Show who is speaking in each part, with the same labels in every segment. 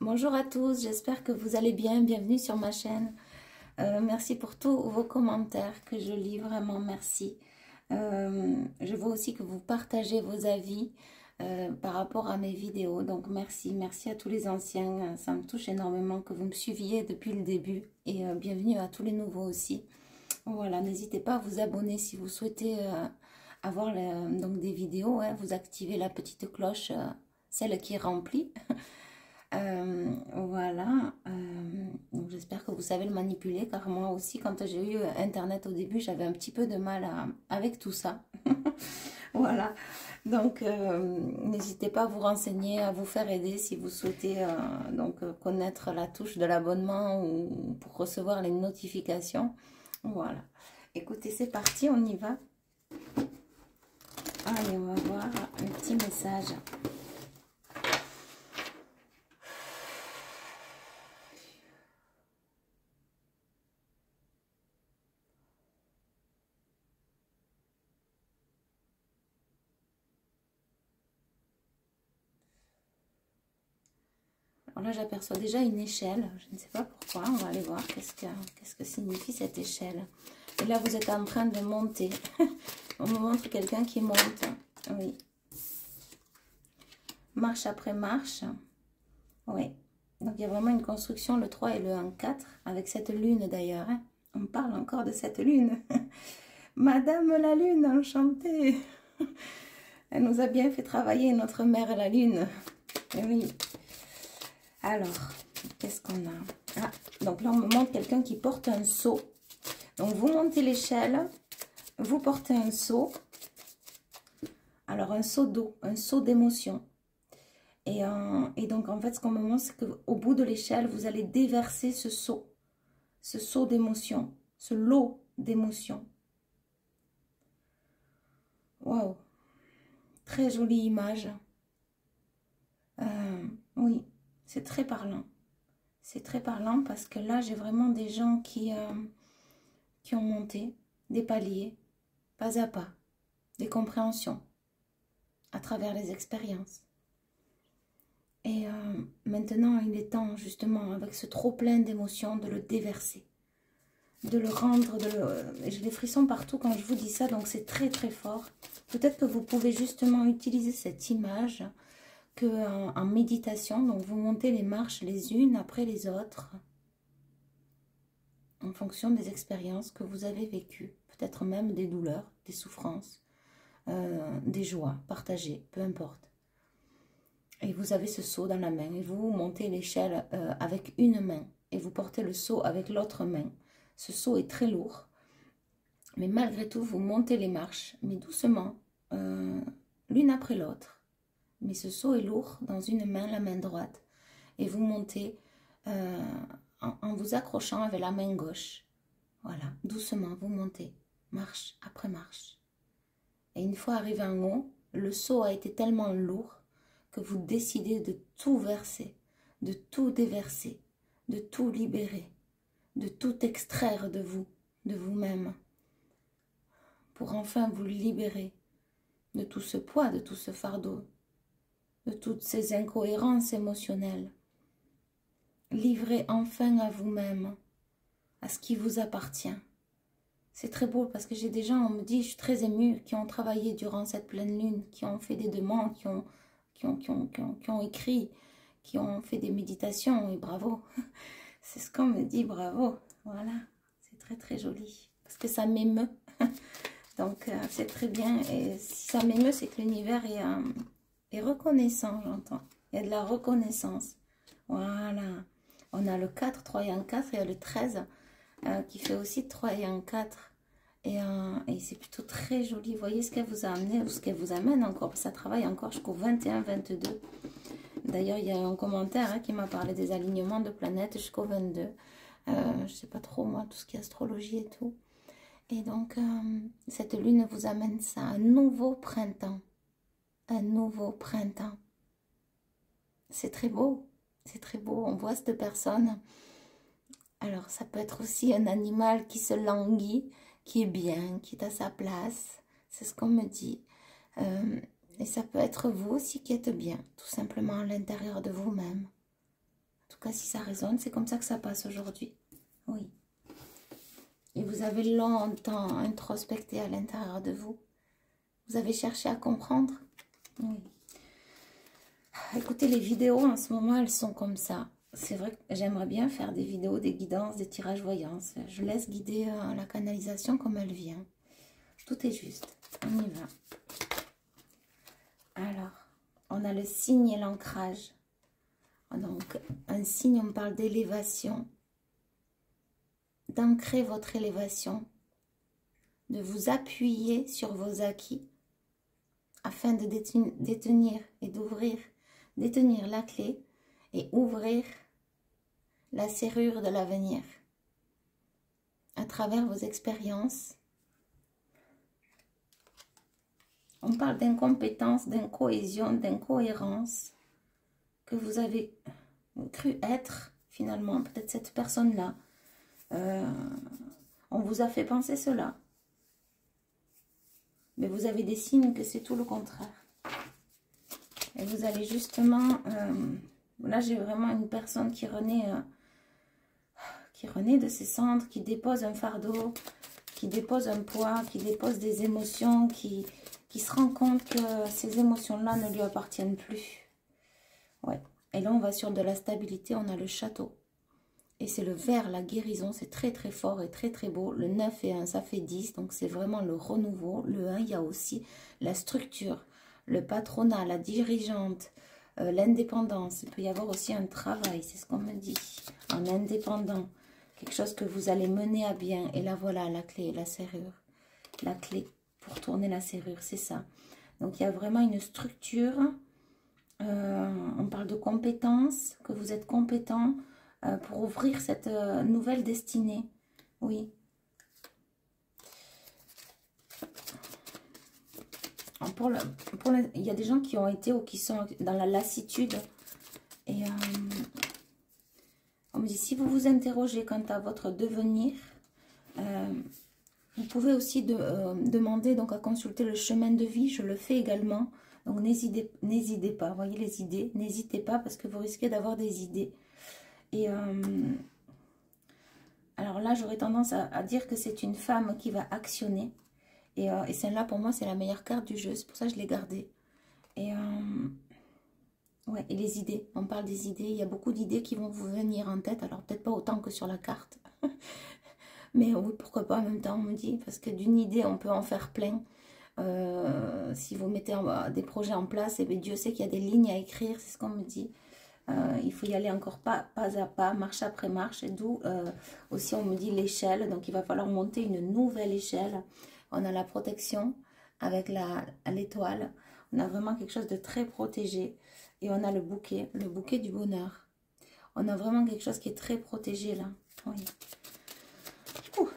Speaker 1: Bonjour à tous, j'espère que vous allez bien, bienvenue sur ma chaîne. Merci pour tous vos commentaires que je lis, vraiment merci. Je vois aussi que vous partagez vos avis par rapport à mes vidéos, donc merci à tous les anciens, ça me touche énormément que vous me suiviez depuis le début et bienvenue à tous les nouveaux aussi. Voilà, n'hésitez pas à vous abonner si vous souhaitez avoir donc des vidéos, hein, vous activez la petite cloche, celle qui est remplie. Voilà, donc j'espère que vous savez le manipuler, car moi aussi quand j'ai eu internet au début j'avais un petit peu de mal avec tout ça. Voilà, donc n'hésitez pas à vous renseigner, à vous faire aider si vous souhaitez connaître la touche de l'abonnement ou pour recevoir les notifications. Voilà, écoutez, c'est parti, on y va. Allez, on va voir un petit message. Alors là, j'aperçois déjà une échelle. Je ne sais pas pourquoi. On va aller voir qu'est-ce que signifie cette échelle. Et là, vous êtes en train de monter. On me montre quelqu'un qui monte. Oui. Marche après marche. Oui. Donc, il y a vraiment une construction, le 3 et le 1-4, avec cette lune d'ailleurs. Hein. On parle encore de cette lune. Madame la lune, enchantée. Elle nous a bien fait travailler, notre mère la lune. Oui. Alors, qu'est-ce qu'on a? Ah, donc là, on me montre quelqu'un qui porte un seau. Donc, vous montez l'échelle, vous portez un seau. Alors, un seau d'eau, un seau d'émotion. Et donc, en fait, ce qu'on me montre, c'est qu'au bout de l'échelle, vous allez déverser ce seau d'émotion, ce lot d'émotion. Waouh! Très jolie image. Oui, c'est très parlant. C'est très parlant parce que là, j'ai vraiment des gens qui ont monté des paliers, pas à pas, des compréhensions à travers les expériences. Et maintenant, il est temps, justement, avec ce trop-plein d'émotions, de le déverser, de le rendre, j'ai des frissons partout quand je vous dis ça, donc c'est très très fort. Peut-être que vous pouvez justement utiliser cette image en méditation, donc vous montez les marches les unes après les autres, en fonction des expériences que vous avez vécues, peut-être même des douleurs, des souffrances, des joies partagées, peu importe. Et vous avez ce seau dans la main et vous montez l'échelle avec une main et vous portez le seau avec l'autre main. Ce seau est très lourd, mais malgré tout, vous montez les marches, mais doucement, l'une après l'autre. Mais ce seau est lourd dans une main, la main droite, et vous montez en vous accrochant avec la main gauche. Voilà, doucement, vous montez, marche après marche. Et une fois arrivé en haut, le seau a été tellement lourd que vous décidez de tout verser, de tout déverser, de tout libérer, de tout extraire de vous, de vous-même, pour enfin vous libérer de tout ce poids, de tout ce fardeau, de toutes ces incohérences émotionnelles. Livrez enfin à vous-même, à ce qui vous appartient. C'est très beau parce que j'ai des gens, on me dit, je suis très émue, qui ont travaillé durant cette pleine lune, qui ont fait des demandes, qui ont écrit, qui ont fait des méditations, et bravo. C'est ce qu'on me dit, bravo. Voilà, c'est très très joli. Parce que ça m'émeut. Donc c'est très bien. Et si ça m'émeut, c'est que l'univers est reconnaissant, j'entends. Il y a de la reconnaissance. Voilà. On a le 4, 3 et un 4, et le 13 qui fait aussi 3 et un 4. Et c'est plutôt très joli. Vous voyez ce qu'elle vous a amené ou ce qu'elle vous amène encore. Ça travaille encore jusqu'au 21, 22. D'ailleurs, il y a un commentaire qui m'a parlé des alignements de planètes jusqu'au 22. Je ne sais pas trop, moi, tout ce qui est astrologie et tout. Et donc, cette lune vous amène ça, un nouveau printemps. Un nouveau printemps. C'est très beau. C'est très beau. On voit cette personne. Alors, ça peut être aussi un animal qui se languit, qui est bien, qui est à sa place. C'est ce qu'on me dit. Et ça peut être vous aussi qui êtes bien, tout simplement à l'intérieur de vous-même. tout cas, si ça résonne, c'est comme ça que ça passe aujourd'hui. Oui. Et vous avez longtemps introspecté à l'intérieur de vous. Vous avez cherché à comprendre. Oui. Écoutez, les vidéos en ce moment, elles sont comme ça. C'est vrai que j'aimerais bien faire des vidéos, des guidances, des tirages voyance. Je laisse guider la canalisation comme elle vient. Tout est juste. On y va. Alors, on a le signe et l'ancrage. Donc, un signe, on parle d'élévation. D'ancrer votre élévation. De vous appuyer sur vos acquis. Afin de détenir et d'ouvrir. Détenir la clé et ouvrir la serrure de l'avenir. À travers vos expériences. On parle d'incompétence, d'incohésion, d'incohérence que vous avez cru être finalement, peut-être cette personne-là. On vous a fait penser cela. Mais vous avez des signes que c'est tout le contraire. Et vous allez justement... là, j'ai vraiment une personne qui renaît de ses cendres, qui dépose un fardeau, qui dépose un poids, qui dépose des émotions, qui se rend compte que ces émotions-là ne lui appartiennent plus. Ouais. Et là, on va sur de la stabilité, on a le château. Et c'est le vert, la guérison, c'est très très fort et très très beau. Le 9 et 1, ça fait 10, donc c'est vraiment le renouveau. Le 1, il y a aussi la structure, le patronat, la dirigeante, l'indépendance. Il peut y avoir aussi un travail, c'est ce qu'on me dit, en indépendant. Quelque chose que vous allez mener à bien. Et là, voilà, la clé, la serrure. La clé pour tourner la serrure, c'est ça. Donc, il y a vraiment une structure. On parle de compétences, que vous êtes compétent pour ouvrir cette nouvelle destinée. Oui. Il y a des gens qui ont été ou qui sont dans la lassitude. Et on me dit, si vous vous interrogez quant à votre devenir, vous pouvez aussi demander donc, à consulter le chemin de vie. Je le fais également. Donc, n'hésitez pas. Vous voyez les idées. N'hésitez pas parce que vous risquez d'avoir des idées. Et alors là, j'aurais tendance à dire que c'est une femme qui va actionner. Et celle-là, pour moi, c'est la meilleure carte du jeu. C'est pour ça que je l'ai gardée. Et, ouais, et les idées. On parle des idées. Il y a beaucoup d'idées qui vont vous venir en tête. Alors, peut-être pas autant que sur la carte. Mais oui, pourquoi pas en même temps, on me dit. Parce que d'une idée, on peut en faire plein. Si vous mettez des projets en place, et bien Dieu sait qu'il y a des lignes à écrire. C'est ce qu'on me dit. Il faut y aller encore pas à pas, marche après marche. Et d'où aussi on me dit l'échelle. Donc il va falloir monter une nouvelle échelle. On a la protection avec l'étoile. On a vraiment quelque chose de très protégé. Et on a le bouquet du bonheur. On a vraiment quelque chose qui est très protégé là. Oui. Ouh,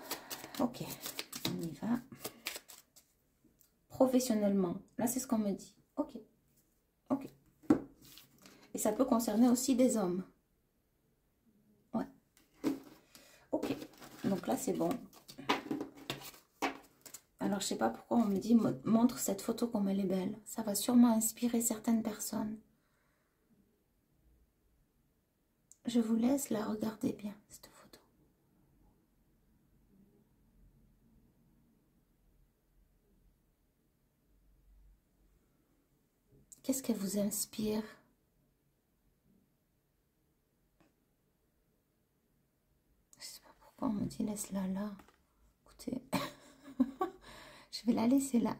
Speaker 1: ok, on y va. Professionnellement, là c'est ce qu'on me dit. Ok, ok. Et ça peut concerner aussi des hommes. Ouais. Ok. Donc là, c'est bon. Alors, je sais pas pourquoi on me dit, montre cette photo comme elle est belle. Ça va sûrement inspirer certaines personnes. Je vous laisse la regarder bien, cette photo. Qu'est-ce qu'elle vous inspire ? Je sais pas pourquoi on me dit laisse-la là. Écoutez, je vais la laisser là.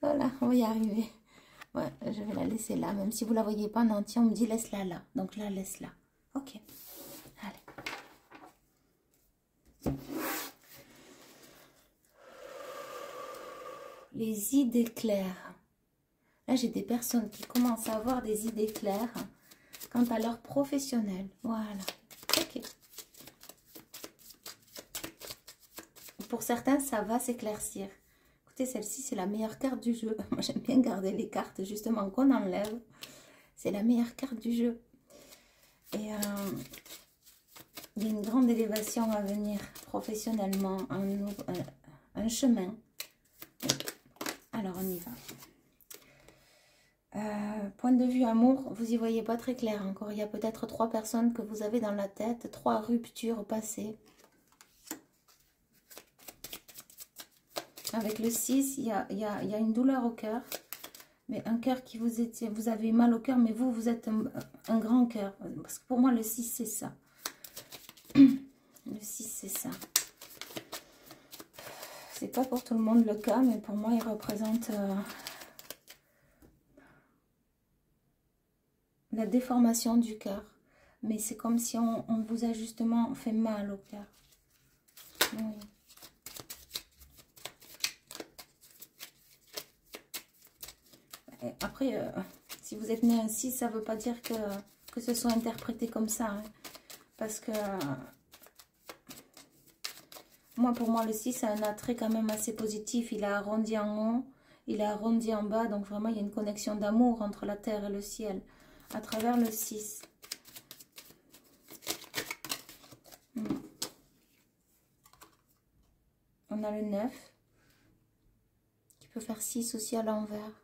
Speaker 1: Voilà, on va y arriver. Ouais, je vais la laisser là. Même si vous la voyez pas en entier, on me dit laisse-la là. Donc là, laisse-la. Ok. Allez. Les idées claires. Là, j'ai des personnes qui commencent à avoir des idées claires quant à leur professionnel. Voilà. Ok. Pour certains, ça va s'éclaircir. Écoutez, celle-ci, c'est la meilleure carte du jeu. Moi, j'aime bien garder les cartes, justement, qu'on enlève. C'est la meilleure carte du jeu. Et il y a une grande élévation à venir professionnellement, un chemin. Alors, on y va. Point de vue amour, vous y voyez pas très clair encore. Il y a peut-être 3 personnes que vous avez dans la tête, 3 ruptures passées. Avec le 6, il y a une douleur au cœur. Mais un cœur qui vous avez mal au cœur, mais vous êtes un grand cœur. Parce que pour moi, le 6, c'est ça. Le 6, c'est ça. C'est pas pour tout le monde le cas, mais pour moi, il représente la déformation du cœur. Mais c'est comme si on vous a justement fait mal au cœur. Oui. Et après, si vous êtes né un 6, ça ne veut pas dire que ce soit interprété comme ça. Hein. Parce que pour moi, le 6 a un attrait quand même assez positif. Il a arrondi en haut, il a arrondi en bas. Donc vraiment, il y a une connexion d'amour entre la terre et le ciel à travers le 6. On a le 9 qui peut faire 6 aussi à l'envers.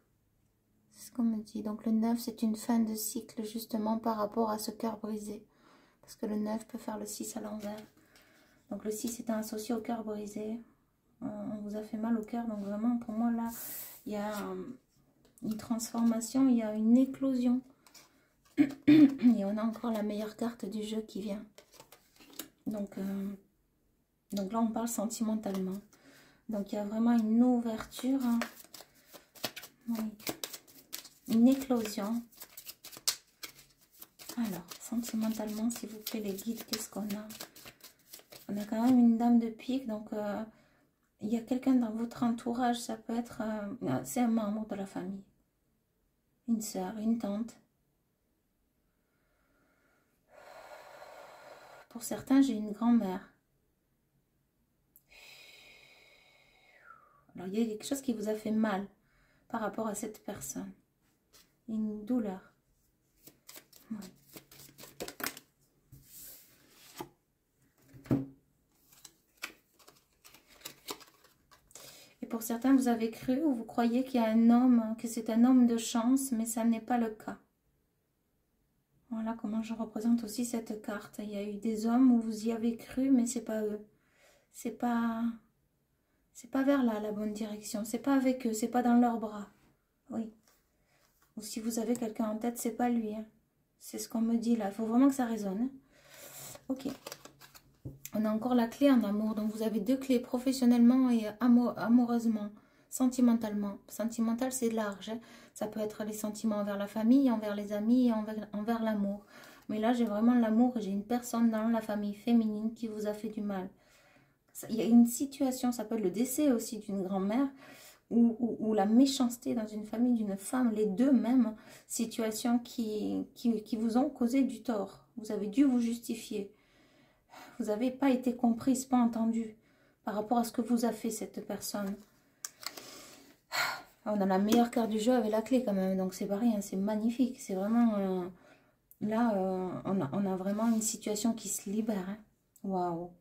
Speaker 1: C'est ce qu'on me dit. Donc le 9, c'est une fin de cycle justement par rapport à ce cœur brisé. Parce que le 9 peut faire le 6 à l'envers. Donc le 6 est associé au cœur brisé. On vous a fait mal au cœur. Donc vraiment, pour moi, là, il y a une transformation, il y a une éclosion. Et on a encore la meilleure carte du jeu qui vient. Donc là, on parle sentimentalement. Donc il y a vraiment une ouverture. Hein. Oui. Une éclosion. Alors, sentimentalement, s'il vous plaît, les guides, qu'est-ce qu'on a? On a quand même une dame de pique, donc il y a quelqu'un dans votre entourage, ça peut être, c'est un membre de la famille. Une sœur, une tante. Pour certains, j'ai une grand-mère. Alors, il y a quelque chose qui vous a fait mal par rapport à cette personne. Une douleur. Oui. Et pour certains, vous avez cru ou vous croyez qu'il y a un homme, que c'est un homme de chance, mais ça n'est pas le cas. Voilà comment je représente aussi cette carte. Il y a eu des hommes où vous y avez cru, mais c'est pas eux. C'est pas vers là la bonne direction. C'est pas avec eux, c'est pas dans leurs bras. Oui. Ou si vous avez quelqu'un en tête, c'est pas lui. Hein. C'est ce qu'on me dit là. Il faut vraiment que ça résonne. Hein. Ok. On a encore la clé en amour. Donc vous avez 2 clés, professionnellement et amoureusement, sentimentalement. Sentimental, c'est large. Hein. Ça peut être les sentiments envers la famille, envers les amis et envers l'amour. Mais là, j'ai vraiment l'amour. J'ai une personne dans la famille féminine qui vous a fait du mal. Il y a une situation, ça peut être le décès aussi d'une grand-mère, ou la méchanceté dans une famille d'une femme, les deux mêmes situations qui vous ont causé du tort. Vous avez dû vous justifier. Vous n'avez pas été comprise, pas entendue par rapport à ce que vous a fait cette personne. On a la meilleure carte du jeu avec la clé quand même, donc c'est pas rien, c'est magnifique. C'est vraiment... là, on a vraiment une situation qui se libère. Hein. Waouh!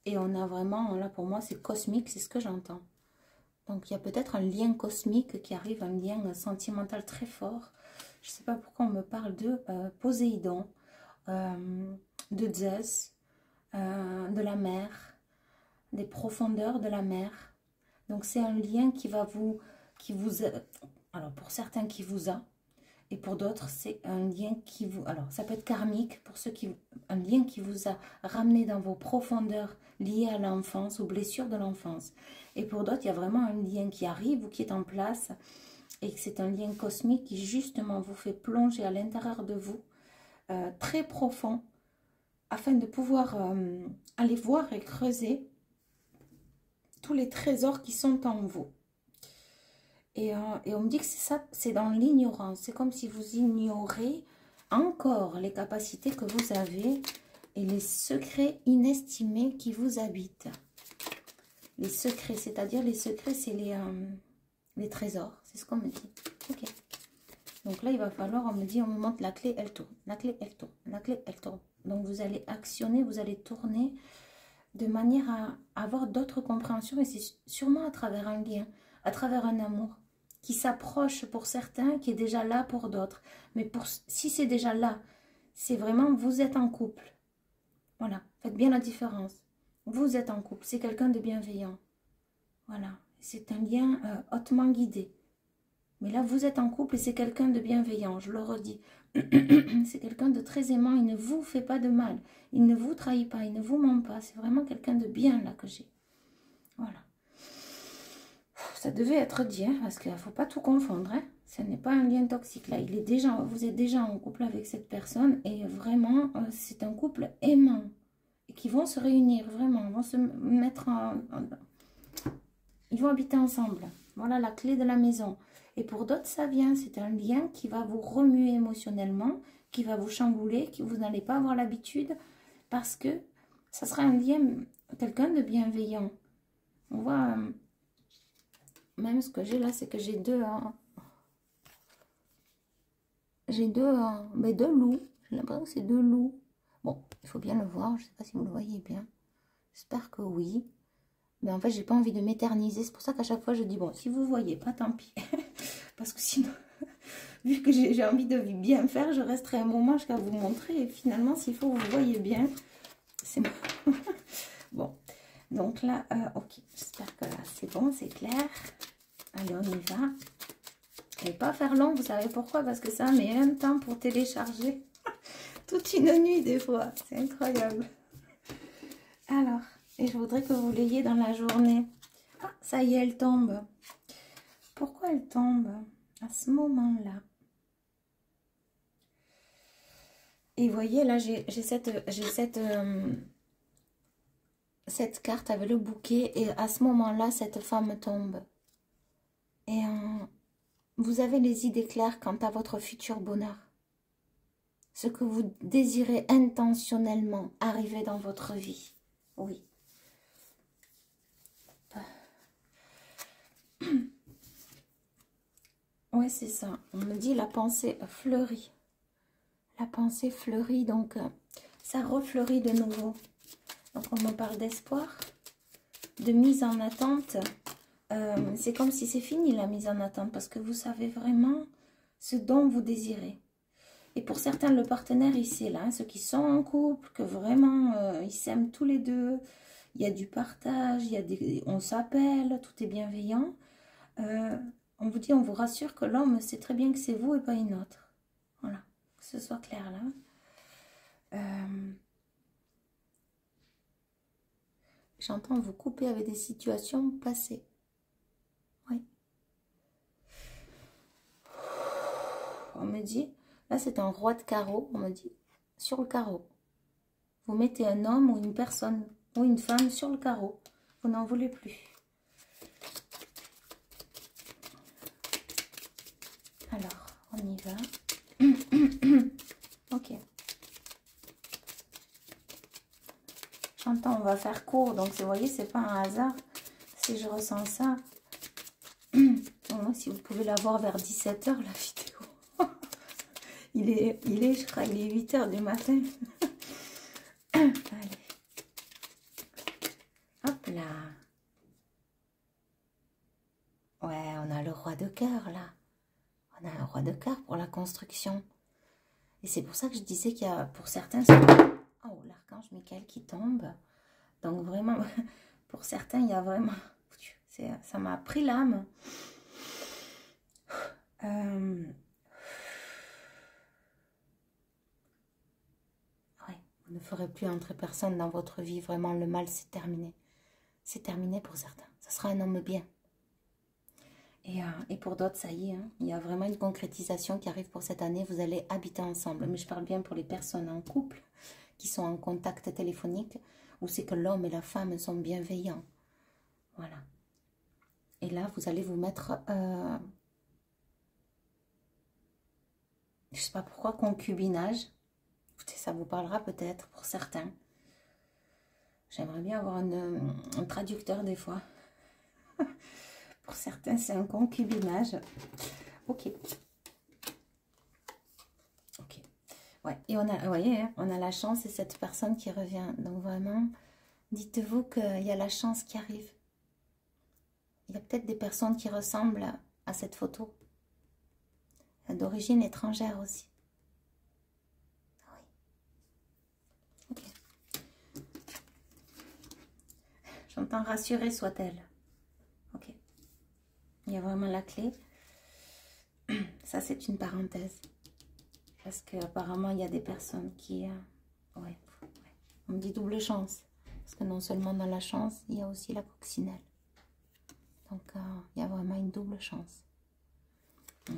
Speaker 1: Et on a vraiment, là pour moi, c'est cosmique, c'est ce que j'entends. Donc il y a peut-être un lien cosmique qui arrive, un lien sentimental très fort. Je ne sais pas pourquoi on me parle de Poséidon, de Zeus, de la mer, des profondeurs de la mer. Donc c'est un lien qui va alors pour certains qui vous a, et pour d'autres c'est un lien qui vous, alors ça peut être karmique pour ceux qui, un lien qui vous a ramené dans vos profondeurs liées à l'enfance, aux blessures de l'enfance. Et pour d'autres, il y a vraiment un lien qui arrive ou qui est en place, et que c'est un lien cosmique qui justement vous fait plonger à l'intérieur de vous, très profond, afin de pouvoir aller voir et creuser tous les trésors qui sont en vous. Et on me dit que c'est ça, c'est dans l'ignorance. C'est comme si vous ignorez encore les capacités que vous avez et les secrets inestimés qui vous habitent. Les secrets, c'est-à-dire les secrets, c'est les trésors. C'est ce qu'on me dit. Ok. Donc là, il va falloir, on me dit, on me montre la clé, elle tourne. La clé, elle tourne. La clé, elle tourne. Donc vous allez actionner, vous allez tourner de manière à avoir d'autres compréhensions. Et c'est sûrement à travers un lien, à travers un amour. qui s'approche pour certains, qui est déjà là pour d'autres. Mais si c'est déjà là, c'est vraiment, vous êtes en couple. Voilà, faites bien la différence. Vous êtes en couple, c'est quelqu'un de bienveillant. Voilà, c'est un lien hautement guidé. Mais là, vous êtes en couple et c'est quelqu'un de bienveillant, je le redis. C'est quelqu'un de très aimant, il ne vous fait pas de mal. Il ne vous trahit pas, il ne vous ment pas. C'est vraiment quelqu'un de bien là que j'ai. Voilà. Ça devait être dit, hein, parce qu'il ne faut pas tout confondre. Hein. Ce n'est pas un lien toxique. Là, vous êtes déjà en couple avec cette personne et vraiment, c'est un couple aimant. Et qui vont se réunir, vraiment. Vont se mettre ils vont habiter ensemble. Voilà la clé de la maison. Et pour d'autres, ça vient. C'est un lien qui va vous remuer émotionnellement, qui va vous chambouler, que vous n'allez pas avoir l'habitude, parce que ça sera un lien, quelqu'un de bienveillant. On voit, même ce que j'ai là, c'est que j'ai deux loups. J'ai l'impression que c'est deux loups. Bon, il faut bien le voir. Je ne sais pas si vous le voyez bien. J'espère que oui. Mais en fait, j'ai pas envie de m'éterniser. C'est pour ça qu'à chaque fois, je dis, bon, si vous ne voyez pas, tant pis. Parce que sinon, vu que j'ai envie de bien faire, je resterai un moment jusqu'à vous montrer. Et finalement, s'il faut que vous voyez bien, c'est bon. Bon, donc là, ok. J'espère que là, c'est bon, c'est clair. Allez, on y va. Et pas faire long, vous savez pourquoi? Parce que ça met un temps pour télécharger. Toute une nuit, des fois. C'est incroyable. Alors... Et je voudrais que vous l'ayez dans la journée. Ah, ça y est, elle tombe. Pourquoi elle tombe à ce moment-là? Et vous voyez, là, j'ai cette carte avec le bouquet. Et à ce moment-là, cette femme tombe. Et vous avez les idées claires quant à votre futur bonheur. Ce que vous désirez intentionnellement arriver dans votre vie. Oui. Ouais, c'est ça. On me dit la pensée fleurit. La pensée fleurit, donc ça refleurit de nouveau. Donc on me parle d'espoir, de mise en attente. C'est comme si c'est fini la mise en attente, parce que vous savez vraiment ce dont vous désirez. Et pour certains, le partenaire, il sait là, hein, ceux qui sont en couple, que vraiment, ils s'aiment tous les deux. Il y a du partage, on s'appelle, tout est bienveillant. On vous dit, on vous rassure que l'homme sait très bien que c'est vous et pas une autre. Voilà, que ce soit clair là. J'entends vous couper avec des situations passées. Oui. On me dit, là c'est un roi de carreau, on me dit, sur le carreau. Vous mettez un homme ou une personne ou une femme sur le carreau. Vous n'en voulez plus. Alors, on y va. Ok. J'entends, on va faire court. Donc, vous voyez, c'est pas un hasard. Si je ressens ça. Moi, si vous pouvez la voir vers 17 h, la vidéo. je crois, il est 8 h du matin. Allez. Hop là. Ouais, on a le roi de cœur, là. On a un roi de cœur pour la construction. Et c'est pour ça que je disais qu'il y a, pour certains... Oh, l'archange Michael qui tombe. Donc vraiment, pour certains, il y a vraiment... Ça m'a pris l'âme. Ouais, vous ne ferez plus entrer personne dans votre vie. Vraiment, le mal, c'est terminé. C'est terminé pour certains. Ça sera un homme bien. Et pour d'autres, ça y est, hein, il y a vraiment une concrétisation qui arrive pour cette année. Vous allez habiter ensemble. Mais je parle bien pour les personnes en couple qui sont en contact téléphonique, où c'est que l'homme et la femme sont bienveillants. Voilà. Et là, vous allez vous mettre... je ne sais pas pourquoi, concubinage. Écoutez, ça vous parlera peut-être pour certains. J'aimerais bien avoir un traducteur des fois. Pour certains, c'est un concubinage. Ok. Ok. Ouais. Et on a, vous voyez, hein, on a la chance et cette personne qui revient. Donc vraiment, dites-vous qu'il y a la chance qui arrive. Il y a peut-être des personnes qui ressemblent à cette photo. D'origine étrangère aussi. Oui. Ok. J'entends rassurer soit-elle. Ok. Il y a vraiment la clé. Ça, c'est une parenthèse. Parce qu'apparemment, il y a des personnes qui... ouais. On me dit double chance. Parce que non seulement dans la chance, il y a aussi la coccinelle. Donc, il y a vraiment une double chance. Ok.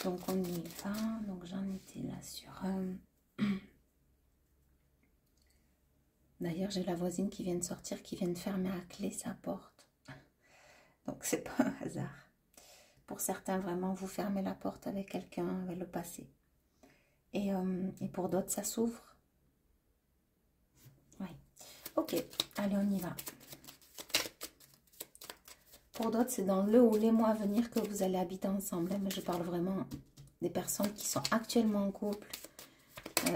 Speaker 1: Donc, on y va. Donc, j'en étais là sur... D'ailleurs, j'ai la voisine qui vient de sortir, qui vient de fermer à clé sa porte. Donc, c'est pas un hasard. Pour certains, vraiment, vous fermez la porte avec quelqu'un, avec le passé. Et pour d'autres, ça s'ouvre. Oui. Ok, allez, on y va. Pour d'autres, c'est dans le ou les mois à venir que vous allez habiter ensemble. Mais je parle vraiment des personnes qui sont actuellement en couple.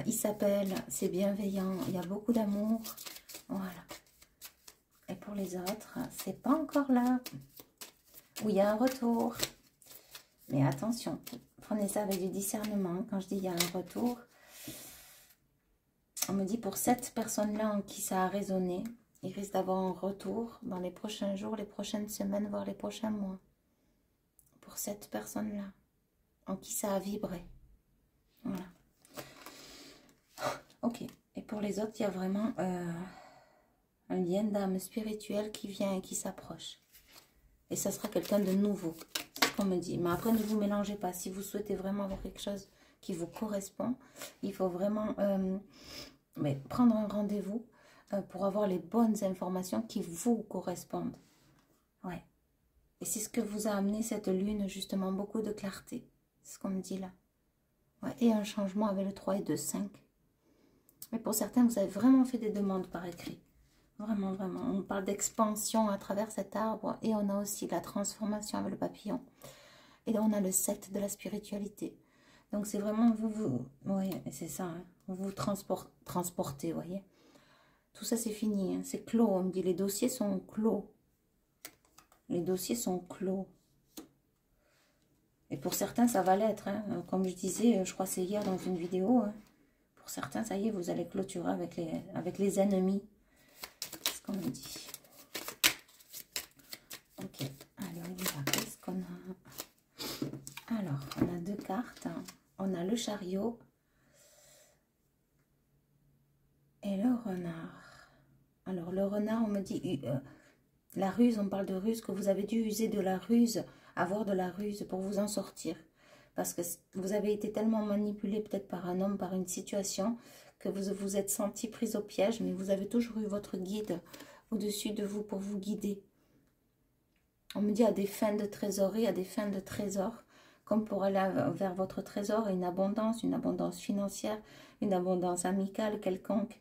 Speaker 1: Ils s'appellent, c'est bienveillant, il y a beaucoup d'amour. Voilà. Et pour les autres, c'est pas encore là. Où il y a un retour. Mais attention, prenez ça avec du discernement. Quand je dis il y a un retour, on me dit pour cette personne-là en qui ça a résonné, il risque d'avoir un retour dans les prochains jours, les prochaines semaines, voire les prochains mois. Pour cette personne-là, en qui ça a vibré. Voilà. Ok. Et pour les autres, il y a vraiment un lien d'âme spirituelle qui vient et qui s'approche. Et ça sera quelqu'un de nouveau. C'est ce qu'on me dit. Mais après, ne vous mélangez pas. Si vous souhaitez vraiment avoir quelque chose qui vous correspond, il faut vraiment prendre un rendez-vous pour avoir les bonnes informations qui vous correspondent. Ouais. Et c'est ce que vous a amené cette lune, justement, beaucoup de clarté. C'est ce qu'on me dit là. Ouais. Et un changement avec le 3 et 2, 5. Mais pour certains, vous avez vraiment fait des demandes par écrit. Vraiment, vraiment. On parle d'expansion à travers cet arbre. Et on a aussi la transformation avec le papillon. Et là, on a le 7 de la spiritualité. Donc, c'est vraiment vous oui, c'est ça. Hein, vous transportez, vous voyez. Tout ça, c'est fini. Hein, c'est clos. On me dit, les dossiers sont clos. Les dossiers sont clos. Et pour certains, ça va l'être. Hein. Comme je disais, je crois que c'est hier dans une vidéo. Hein. Pour certains, ça y est, vous allez clôturer avec les ennemis. C'est ce qu'on me dit. Ok. Allez, on y va. Qu'est-ce qu'on a? Alors, on a 2 cartes. On a le chariot et le renard. Alors, le renard, on me dit... la ruse, on parle de ruse, que vous avez dû user de la ruse, avoir de la ruse pour vous en sortir. Parce que vous avez été tellement manipulé peut-être par un homme, par une situation, que vous vous êtes senti pris au piège, mais vous avez toujours eu votre guide au-dessus de vous pour vous guider. On me dit à des fins de trésorerie, à des fins de trésor, comme pour aller vers votre trésor, une abondance financière, une abondance amicale quelconque.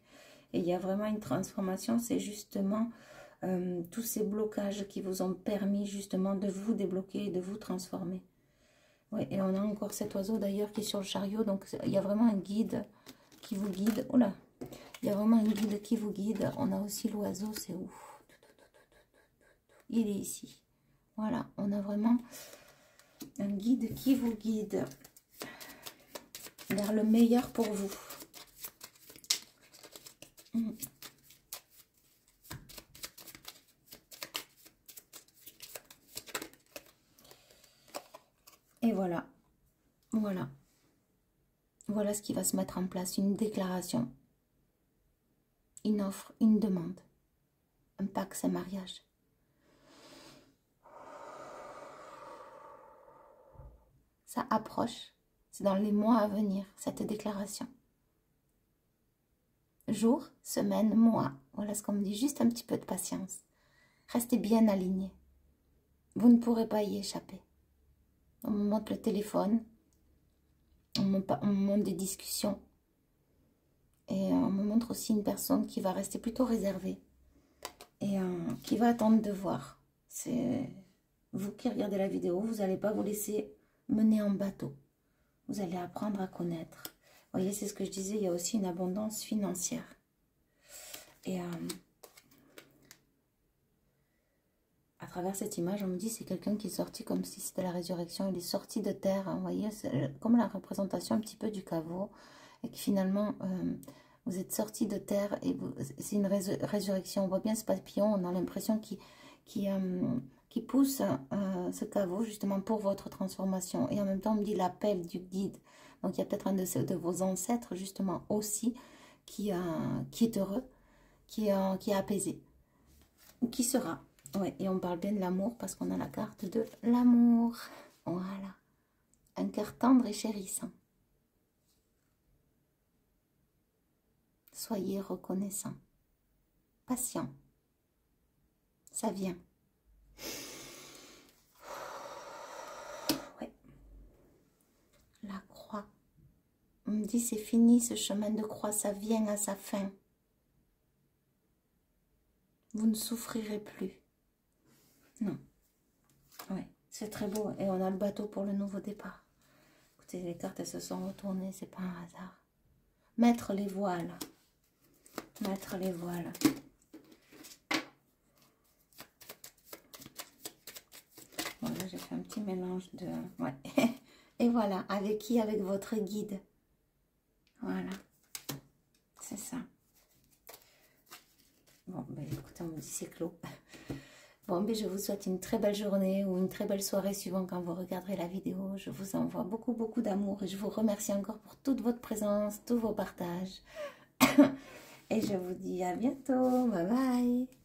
Speaker 1: Et il y a vraiment une transformation, c'est justement tous ces blocages qui vous ont permis justement de vous débloquer et de vous transformer. Oui, et on a encore cet oiseau d'ailleurs qui est sur le chariot, donc il y a vraiment un guide qui vous guide. Oh là, il y a vraiment un guide qui vous guide. On a aussi l'oiseau, c'est où? Il est ici. Voilà, on a vraiment un guide qui vous guide vers le meilleur pour vous. Et voilà, voilà. Voilà ce qui va se mettre en place, une déclaration, une offre, une demande, un pax, un mariage. Ça approche, c'est dans les mois à venir, cette déclaration. Jour, semaine, mois, voilà ce qu'on me dit, juste un petit peu de patience. Restez bien alignés. Vous ne pourrez pas y échapper. On me montre le téléphone, on me montre des discussions. Et on me montre aussi une personne qui va rester plutôt réservée. Et qui va attendre de voir. C'est vous qui regardez la vidéo, vous n'allez pas vous laisser mener en bateau. Vous allez apprendre à connaître. Vous voyez, c'est ce que je disais, il y a aussi une abondance financière. Et à travers cette image, on me dit c'est quelqu'un qui est sorti comme si c'était la résurrection. Il est sorti de terre, hein, vous voyez, c'est comme la représentation un petit peu du caveau. Et que finalement, vous êtes sorti de terre et c'est une résurrection. On voit bien ce papillon, on a l'impression qu'il pousse ce caveau justement pour votre transformation. Et en même temps, on me dit l'appel du guide. Donc il y a peut-être un de vos ancêtres justement aussi qui est heureux, qui est apaisé. Ou qui sera. Ouais, et on parle bien de l'amour parce qu'on a la carte de l'amour. Voilà. Un cœur tendre et chérissant. Soyez reconnaissant. Patient. Ça vient. Ouais. La croix. On me dit c'est fini ce chemin de croix, ça vient à sa fin. Vous ne souffrirez plus. Non. Ouais, c'est très beau. Et on a le bateau pour le nouveau départ. Écoutez, les cartes, elles se sont retournées, c'est pas un hasard. Mettre les voiles. Mettre les voiles. Bon, là, j'ai fait un petit mélange de... Ouais. Et voilà. Avec qui? Avec votre guide. Voilà. C'est ça. Bon, ben écoutez, on me dit c'est clos. Bon, ben je vous souhaite une très belle journée ou une très belle soirée suivant quand vous regarderez la vidéo. Je vous envoie beaucoup, beaucoup d'amour et je vous remercie encore pour toute votre présence, tous vos partages. Et je vous dis à bientôt. Bye bye.